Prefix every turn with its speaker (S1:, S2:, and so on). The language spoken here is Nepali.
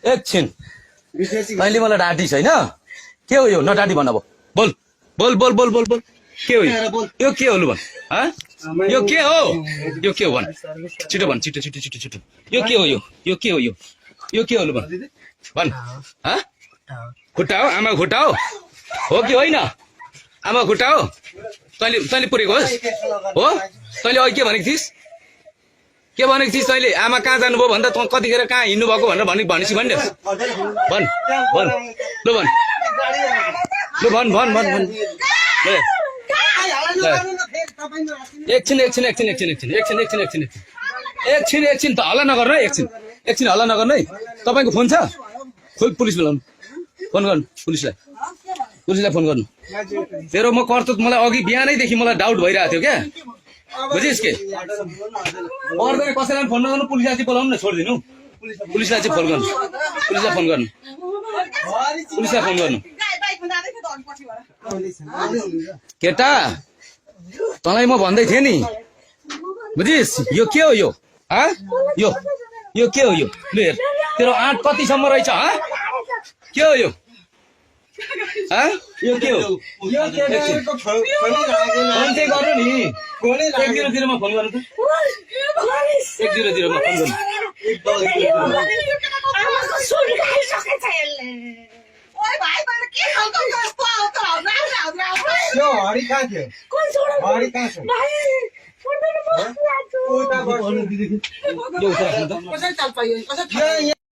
S1: एकछिन तैँले मलाई डाँटी छैन के हो यो नडाँटी भन अब बोल बोल बोल बोल बोल बोल के हो यो के हो लु भन यो के हो भन छिटो भन छिटो छिटो छिटो छिटो यो के हो यो के हो यो के हो लु भन खुट्टा हो आमा खुट्टा हो कि होइन आमा खुट्टा हो तैँले पुरेको होस् हो तैँले अघि के भनेको थिइस् तैँले आमा कहाँ जानुभयो भन्दा त कतिखेर कहाँ हिँड्नु भएको भनेर भनेपछि भन्ने भन भन लु भन लु भन भन भन भन एकछिन त हल्ला नगर्नु है एकछिन हल्ला नगर्नु है तपाईँको फोन छ खोइ पुलिस बोलाउनु फोन गर्नु पुलिसलाई फोन गर्नु तेरो म कर्तुत मलाई अघि बिहानैदेखि मलाई डाउट भइरहेको थियो क्या बुझिस् के पर्दैन कसैलाई फोन नगर्नु पुलिसलाई चाहिँ बोलाउनु न छोडिदिनु पुलिसलाई चाहिँ फोन गर्नु केटा तँलाई म भन्दै थिएँ नि बुझिस् यो के हो यो के हो यो लु हेर तेरो आँट कतिसम्म रहेछ के हो यो यो के हो फोन चाहिँ गर्नु नि 100 मा फोन गर्नु त 100 मा फोन गर्नु
S2: हरी कहाँ थियो हरी कहाँ छ
S1: यो